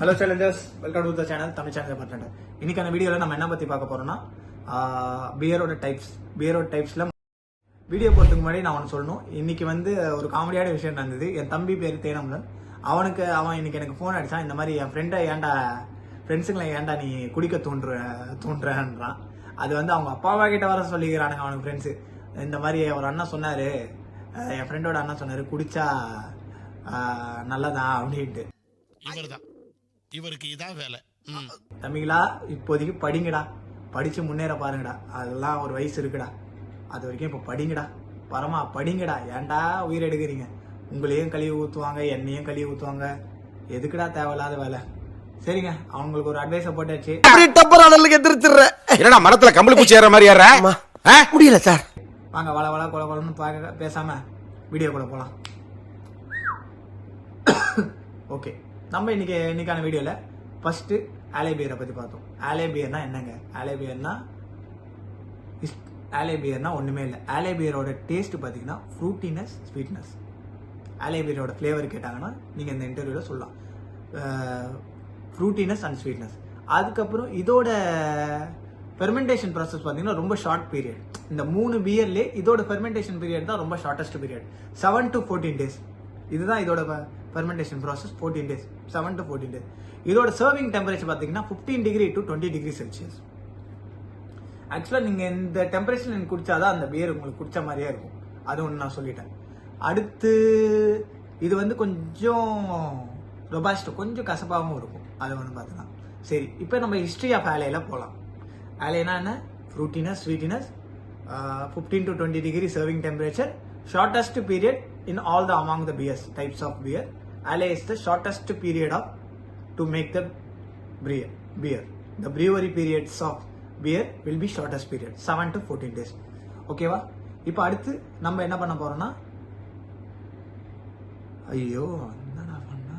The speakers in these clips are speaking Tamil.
Hello Challengers, welcome to the channel Tamil channel partner. இன்னைக்கான வீடியோவில் நம்ம என்ன பற்றி பார்க்க போறோம்னா பியரோட டைப்ஸில் வீடியோ போகிறதுக்கு முன்னாடி நான் ஒன்று சொல்லணும். இன்னைக்கு வந்து ஒரு காமெடியான விஷயம் நடந்தது. என் தம்பி பேர் தேனம்லன். அவன் இன்னைக்கு எனக்கு ஃபோன் அடிச்சான். இந்த மாதிரி என் ஃப்ரெண்ட்ஸுங்களை ஏன்டா நீ குடிக்க தூண்டுறேன்றான். அது வந்து அவங்க அப்பாவா கிட்ட வர சொல்லிக்கிறானுங்க அவனுக்கு ஃப்ரெண்ட்ஸு. இந்த மாதிரி ஒரு அண்ணன் சொன்னார், என் ஃப்ரெண்டோட அண்ணன் சொன்னார், குடிச்சா நல்லதா அப்படின்ட்டு. இவருக்கு இதான் வேலை. தம்பிகளா, இப்போதைக்கு படிங்கடா, படிச்சு முன்னேற பாருங்கடா. அதெல்லாம் ஒரு வயசு இருக்குடா, அது வரைக்கும் இப்போ படிங்கடா, பரமா படிங்கடா. ஏன்டா உயிர் எடுக்கிறீங்க? உங்களையும் கழுவி ஊற்றுவாங்க, என்னையும் கழுவி ஊற்றுவாங்க. எதுக்குடா தேவையில்லாத வேலை? சரிங்க, அவங்களுக்கு ஒரு அட்வைஸை போட்டாச்சு. என்னடா மரத்துல கம்பளி பூச்சி ஏற மாதிரி ஏற முடியல சார். வாங்க வள கொலன்னு பேசாம வீடியோ கூட போலாம். ஓகே, நம்ம இன்னைக்கான வீடியோல ஃபர்ஸ்ட் ஆலே பியரை பத்தி பார்த்தோம். ஆலே பியர்னா என்னங்க? ஆலே பியர்னா ஒண்ணுமே இல்லை. ஆலே பியரோட டேஸ்ட் பாத்தீங்கன்னா ஃப்ரூட்டினஸ், ஸ்வீட்னஸ். ஆலே பியரோட ஃபிளேவர் கேட்டாங்கன்னா நீங்க இந்த இன்டர்வியூல சொல்லலாம், ஃப்ரூட்டினஸ் அண்ட் ஸ்வீட்னஸ். அதுக்கப்புறம் இதோட ஃபெர்மெண்டேஷன் ப்ராசஸ் பார்த்தீங்கன்னா ரொம்ப ஷார்ட் பீரியட். இந்த 3 பியர்லே இதோட ஃபெர்மெண்டேஷன் பீரியட் தான் ரொம்ப ஷார்டஸ்ட் பீரியட், 7 to 14 days. இதுதான் இதோட fermentation process, 14 days, 7 to 14 days. இதோட சர்விங் டெம்பரேச்சர் பார்த்தீங்கன்னா 15 degree to 20 degree செல்சியஸ். ஆக்சுவலாக நீங்கள் இந்த டெம்பரேச்சர் நீங்கள் குடிச்சாதான் அந்த பியர் உங்களுக்கு குடிச்ச மாதிரியே இருக்கும். அது ஒன்று நான் சொல்லிட்டேன். அடுத்து இது வந்து கொஞ்சம் ரொபாஸ்ட், கொஞ்சம் கசப்பாகவும் இருக்கும். அது ஒன்று பார்த்தலாம். சரி, இப்போ நம்ம ஹிஸ்ட்ரி ஆஃப் ஆலேல போகலாம். ஆலேனா என்ன? ஃப்ரூட்டினஸ், ஸ்வீட்டினஸ், 15 to 20 degree serving temperature, shortest period in all the among the beers, types of beer. Ale is the shortest period to make the beer. The brewery periods of beer will be shortest period, 7 to 14 days. ஓகேவா? இப்போ அடுத்து நம்ம என்ன பண்ண போறோம்னா, ஐயோ என்னடா பண்ணா,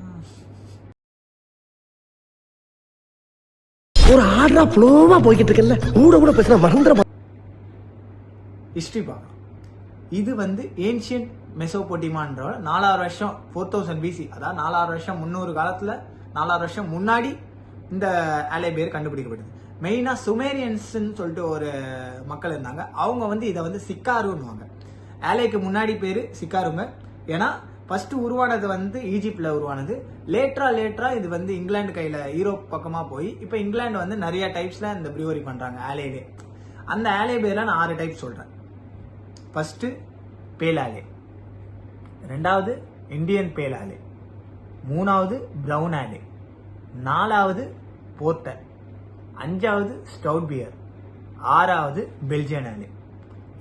ஒரு ஆர்டரா ஃப்ளோவா போய்கிட்டு இருக்கல, கூட பேசினா மறந்துட. ஹிஸ்டரி பார்க்கலாம். இது வந்து ஏன்ஷியன்ட் மெசோபொட்டேமியான்ற 4000 வருஷம், 4000 BC, அதாவது 4000 வருஷம் 300 காலத்துல 4000 வருஷம் முன்னாடி இந்த ஆலே பியர் கண்டுபிடிக்கப்பட்டது. மெயினா சுமேரியன்ஸ்ன்னு சொல்லிட்டு ஒரு மக்கள் இருந்தாங்க. அவங்க வந்து இதை வந்து சிக்காருன்னுவாங்க. ஆலேக்கு முன்னாடி பேரு சிக்காருங்க. ஏன்னா ஃபர்ஸ்ட் உருவானது வந்து ஈஜிப்ட்ல உருவானது. லேட்டரா இது வந்து இங்கிலாந்து கையில, யூரோப் பக்கமா போய் இப்ப இங்கிலாந்து வந்து நிறைய டைப்ஸ்ல இந்த ப்ரூவரி பண்றாங்க ஆலேலே. அந்த ஆலே பியர்ல நான் 6 டைப் சொல்றேன். ஃபர்ஸ்ட் பேல் ஆலே, ரெண்டாவது இந்தியன் பேல் ஆலே, மூணாவது பிரவுன் ஆலே, நாலாவது போர்ட்டர், அஞ்சாவது ஸ்டவுட் பியர், ஆறாவது பெல்ஜியன் ஆலே.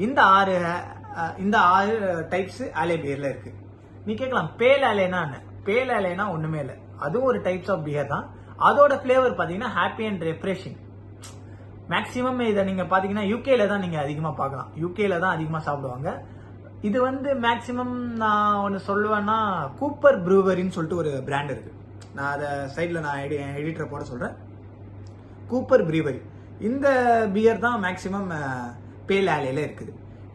இந்த ஆறு டைப்ஸ் ஆலே பியர்ல இருக்கு. நீ கேட்கலாம், பேல் ஆலேனா என்ன? பேல் ஆலேனா ஒண்ணுமே இல்லை, அதுவும் ஒரு டைப்ஸ் ஆஃப் பியர் தான். அதோட பிளேவர் பாத்தீங்கன்னா ஹாப்பி அண்ட் ரெஃப்ரெஷிங். மேக்சிமம் இதை நீங்க பாத்தீங்கன்னா யூகேல தான் நீங்க அதிகமா பார்க்கலாம். யூகேல தான் அதிகமா சாப்பிடுவாங்க. இது வந்து மேக்சிமம் நான் ஒன்று சொல்லுவேன்னா, கூப்பர் ப்ரூவரின்னு சொல்லிட்டு ஒரு பிராண்ட் இருக்கு. நான் அதை சைட்ல நான் எடிட்டரை போட சொல்றேன். கூப்பர் ப்ரூவரி, இந்த பியர் தான் மேக்சிமம் பேல் ஆலேல இருக்குது.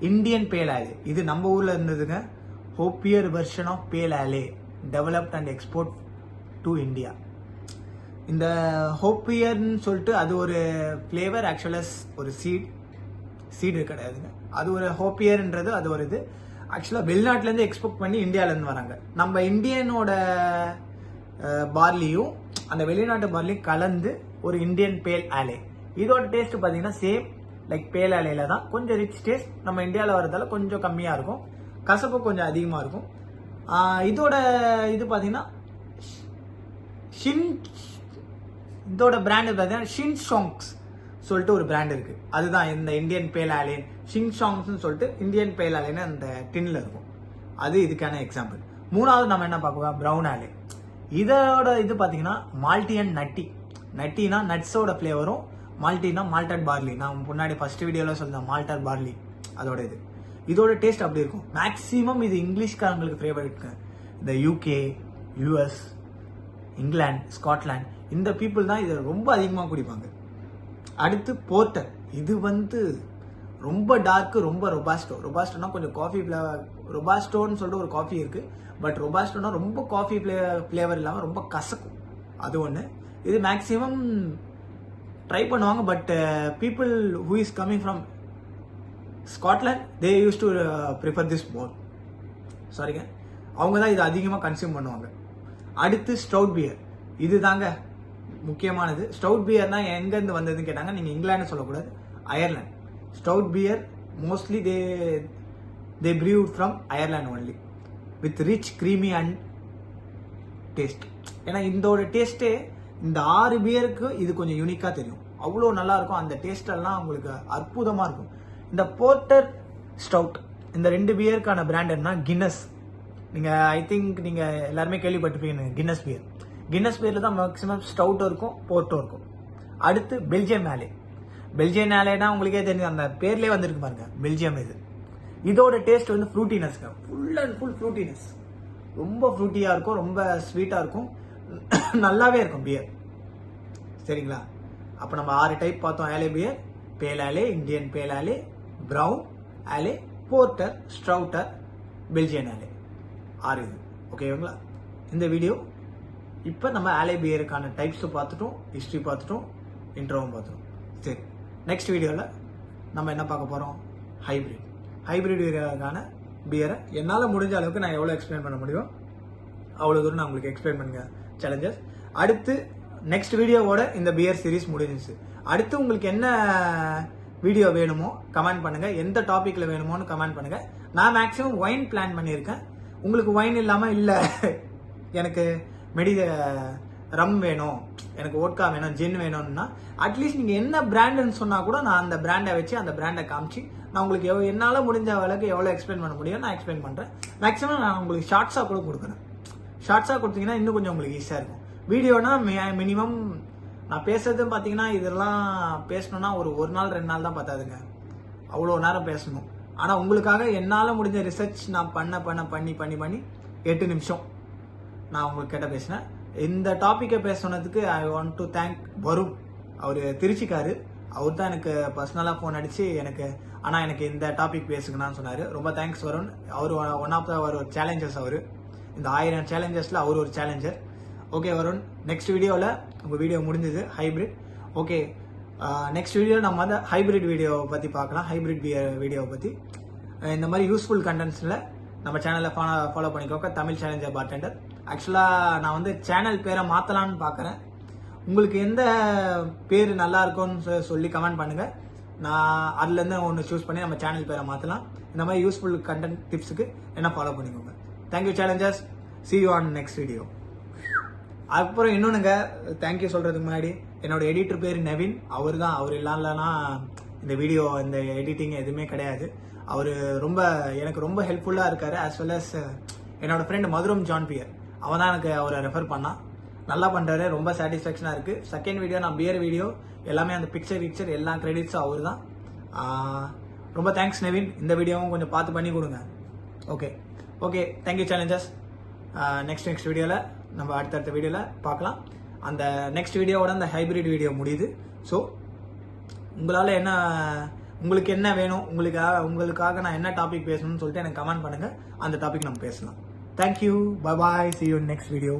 இந்தியன் பேல் ஆலே, இது நம்ம ஊர்ல இருந்ததுங்க. ஹோப்பியர் வெர்ஷன் ஆஃப் பேல் ஆலே, developed and export to India. இந்த ஹோப்பியர்னு சொல்லிட்டு அது ஒரு ஃப்ளேவர், ஆக்சுவலா ஒரு சீடு கிடையாதுங்க. அது ஒரு ஹோப்பியர்ன்றது அது ஒரு இது. ஆக்சுவலா வெளிநாட்டுல இருந்து எக்ஸ்போர்ட் பண்ணி இந்தியால இருந்து வராங்க. நம்ம இந்தியனோட பார்லியும் அந்த வெளிநாட்டு பார்லியும் கலந்து ஒரு இந்தியன் பேல் ஆலே. இதோட டேஸ்ட் பாத்தீங்கன்னா சேம் லைக் பேல் ஆலேல தான், கொஞ்சம் ரிச் டேஸ்ட். நம்ம இந்தியாவில் வரதால கொஞ்சம் கம்மியா இருக்கும், கசப்பு கொஞ்சம் அதிகமா இருக்கும். இதோட இது பாத்தீங்கன்னா இதோட பிராண்ட் பார்த்தீங்கன்னா ஷின்ஷாங்ஸ் சொல்லிட்டு ஒரு பிராண்ட் இருக்கு. அதுதான் இந்த இந்தியன் பேல் ஆலே. ஷின்ஷாங்ஸ் சொல்லிட்டு இந்தியன் பேல் ஆலேன்னு அந்த டின்ல இருக்கும். அது இதுக்கான எக்ஸாம்பிள். மூணாவது நம்ம என்ன பார்ப்போம், பிரவுன் ஆலே. இதோட இது பாத்தீங்கன்னா மால்டி அண்ட் நட்டி. நட்டினா நட்ஸோட ஃபிளேவரும், மால்டினா மால்டட் பார்லி. நான் முன்னாடி ஃபர்ஸ்ட் வீடியோல சொல்றேன், மால்டட் பார்லி அதோட இது. இதோட டேஸ்ட் அப்படி இருக்கும். மேக்சிமம் இது இங்கிலீஷ்காரங்களுக்கு ஃபேவரட். இந்த யூகே, யூஎஸ், இங்கிலாந்து, ஸ்காட்லாந்து, இந்த பீப்புள் தான் இதை ரொம்ப அதிகமாக குடிப்பாங்க. அடுத்து போர்ட்டர். இது வந்து ரொம்ப டார்க், ரொம்ப ரொபாஸ்டோனா கொஞ்சம் காஃபி ஃபிளேவர். ரொபாஸ்டோன்னு சொல்லிட்டு ஒரு காஃபி இருக்கு, பட் ரொபாஸ்டோனா ரொம்ப காஃபி ஃபிளேவர் இல்லாமல் ரொம்ப கசக்கும். அது ஒன்று. இது மேக்ஸிமம் ட்ரை பண்ணுவாங்க. But people who is coming from Scotland they use to prefer this மோர். சாரிங்க, அவங்க தான் இது அதிகமாக கன்சியூம் பண்ணுவாங்க. அடுத்து ஸ்டவுட் பியர். இது தாங்க முக்கியமானது. ஸ்டவுட் பியர்னா எங்கேருந்து வந்ததுன்னு கேட்டாங்க. நீங்கள் இங்கிலாந்து சொல்லக்கூடாது, Ireland. Stout beer mostly they brewed from Ireland only with rich creamy and taste. ஏன்னா இதோட டேஸ்ட்டே இந்த 6 பியருக்கு இது கொஞ்சம் யூனிக்காக தெரியும். அவ்வளோ நல்லா இருக்கும். அந்த டேஸ்ட் எல்லாம் உங்களுக்கு அற்புதமாக இருக்கும். இந்த போர்ட்டர் ஸ்டவுட் இந்த 2 பியருக்கான பிராண்ட் என்ன? கின்னஸ். நீங்கள் ஐ திங்க் நீங்கள் எல்லாருமே கேள்விப்பட்டிருப்பீங்க கின்னஸ் பியர். கின்னஸ் பியரில் தான் மேக்ஸிமம் ஸ்டவுட்டும் இருக்கும், போர்ட்டும் இருக்கும். அடுத்து பெல்ஜியம் ஆலே. பெல்ஜியம் ஆலேனா உங்களுக்கே தெரியும், அந்த பேர்லேயே வந்திருக்கு பாருங்க, பெல்ஜியம். இதோட டேஸ்ட் வந்து ஃப்ரூட்டினஸ்ங்க, ஃபுல் அண்ட் ஃபுல் ஃப்ரூட்டினஸ். ரொம்ப ஃப்ரூட்டியாக இருக்கும், ரொம்ப ஸ்வீட்டாக இருக்கும், நல்லாவே இருக்கும் பியர். சரிங்களா? அப்போ நம்ம 6 டைப் பார்த்தோம் ஆலே பியர். பேல் ஆலே, இந்தியன் பேல் ஆலே, ப்ரௌன் ஆலே, போர்ட்டர், ஸ்ட்ரவுட்டர், பெல்ஜியன் ஆலே. 6 இது. ஓகேங்களா? இந்த வீடியோ இப்போ நம்ம ஆலே பியருக்கான டைப்ஸும் பார்த்துட்டோம், ஹிஸ்ட்ரி பார்த்துட்டோம், இன்ட்ரோவும் பார்த்துட்டோம். சரி, நெக்ஸ்ட் வீடியோவில் நம்ம என்ன பார்க்க போகிறோம்? ஹைப்ரிட். ஹைப்ரிட் பியருக்கான பியரை என்னால் முடிஞ்ச அளவுக்கு நான் எவ்வளோ எக்ஸ்பிளைன் பண்ண முடியும் அவ்வளோ தூரம் நான் உங்களுக்கு எக்ஸ்பிளைன் பண்ணுங்க சேலஞ்சஸ். அடுத்து நெக்ஸ்ட் வீடியோவோட இந்த பியர் சீரிஸ் முடிஞ்சிச்சு. அடுத்து உங்களுக்கு என்ன வீடியோ வேணுமோ கமெண்ட் பண்ணுங்க, எந்த டாபிக்ல வேணுமோன்னு கமெண்ட் பண்ணுங்க. நான் மேக்ஸிமம் ஒயின் பிளான் பண்ணியிருக்கேன். உங்களுக்கு ஒயின் இல்லாமல் இல்லை எனக்கு ரம் வேணும், எனக்கு ஓட்கா வேணும், ஜின் வேணும்னா அட்லீஸ்ட் நீங்கள் என்ன பிராண்டுன்னு சொன்னால் கூட நான் அந்த பிராண்டை வச்சு அந்த பிராண்டை காமிச்சு நான் உங்களுக்கு என்னால் முடிஞ்ச அளவுக்கு எவ்வளோ எக்ஸ்பிளைன் பண்ண முடியும் நான் எக்ஸ்பிளைன் பண்ணுறேன். மேக்ஸிமம் நான் உங்களுக்கு ஷார்ட்ஸாக கூட கொடுக்குறேன். ஷார்ட்ஸாக கொடுத்தீங்கன்னா இன்னும் கொஞ்சம் உங்களுக்கு ஈஸியாக இருக்கும். வீடியோனா மினிமம் நான் பேசுறது பார்த்தீங்கன்னா இதெல்லாம் பேசணும்னா ஒரு நாள் 2 நாள் தான் பார்த்தாதுங்க, அவ்வளோ நேரம் பேசணும். ஆனால் உங்களுக்காக என்னால் முடிஞ்ச ரிசர்ச் நான் பண்ணி 8 நிமிஷம் நான் உங்களுக்கு கேட்ட பேசினேன். இந்த டாப்பிக்கை பேசுனதுக்கு I want to thank Varun. அவர் திருச்சிக்காரு. அவர் தான் எனக்கு பர்சனலாக ஃபோன் அடித்து எனக்கு இந்த டாபிக் பேசுங்கன்னு சொன்னார். ரொம்ப தேங்க்ஸ் வருண். அவர் ஒன் ஆஃப் த ஒரு சேலஞ்சர்ஸ். அவர் இந்த 1000 சேலஞ்சர்ஸில் அவர் ஒரு சேலஞ்சர். ஓகே வருண், நெக்ஸ்ட் வீடியோவில் உங்கள் வீடியோ முடிஞ்சது ஹைப்ரிட். ஓகே, நெக்ஸ்ட் வீடியோவில் நம்ம வந்து ஹைப்ரிட் வீடியோவை பற்றி பார்க்கலாம். ஹைப்ரிட் வீடியோவை பற்றி இந்த மாதிரி யூஸ்ஃபுல் கண்டென்ட்ஸில் நம்ம சேனலை ஃபாலோ பண்ணிக்கோங்க. Tamil challenger bartender. ஆக்சுவலாக நான் வந்து சேனல் பேரை மாற்றலான்னு பார்க்குறேன். உங்களுக்கு எந்த பேர் நல்லா இருக்கும்னு சொல்லி கமெண்ட் பண்ணுங்கள். நான் அதுலேருந்து ஒன்று சூஸ் பண்ணி நம்ம சேனல் பேரை மாற்றலாம். இந்த மாதிரி யூஸ்ஃபுல் கண்டென்ட் டிப்ஸுக்கு என்ன ஃபாலோ பண்ணிக்கோங்க. Thank you Challengers. see you on next video. அப்புறம் இன்னொன்னுங்க, தேங்க்யூ சொல்கிறதுக்கு முன்னாடி என்னோட எடிட்டர் பேர் நவீன். அவர் இல்லைன்னா இந்த வீடியோ இந்த எடிட்டிங் எதுவுமே கிடையாது. அவர் எனக்கு ரொம்ப ஹெல்ப்ஃபுல்லாக இருக்காரு. ஆஸ் வெல் அஸ் என்னோட ஃப்ரெண்ட் மதுரம் ஜான் பியர், அவன் தான் எனக்கு அவரை ரெஃபர் பண்ணான். நல்லா பண்ணுறாரு, ரொம்ப சாட்டிஸ்ஃபேக்ஷனாக இருக்குது. செகண்ட் வீடியோ நான் பியர் வீடியோ எல்லாமே அந்த பிக்சர் எல்லா கிரெடிட்ஸும் அவர் தான். ரொம்ப தேங்க்ஸ் நவீன். இந்த வீடியோவும் கொஞ்சம் பார்த்து பண்ணி கொடுங்க. Okay thank you Challengers. நெக்ஸ்ட் வீடியோவில் நம்ம அடுத்தடுத்த வீடியோவில் பார்க்கலாம். அந்த நெக்ஸ்ட் வீடியோவோட அந்த ஹைப்ரிட் வீடியோ முடியுது. ஸோ உங்களுக்கு என்ன வேணும், உங்களுக்காக நான் என்ன டாபிக் பேசணும்னு சொல்லிட்டு எனக்கு கமெண்ட் பண்ணுங்கள். அந்த டாபிக் நம்ம பேசலாம். Thank you, bye bye, see you in next video.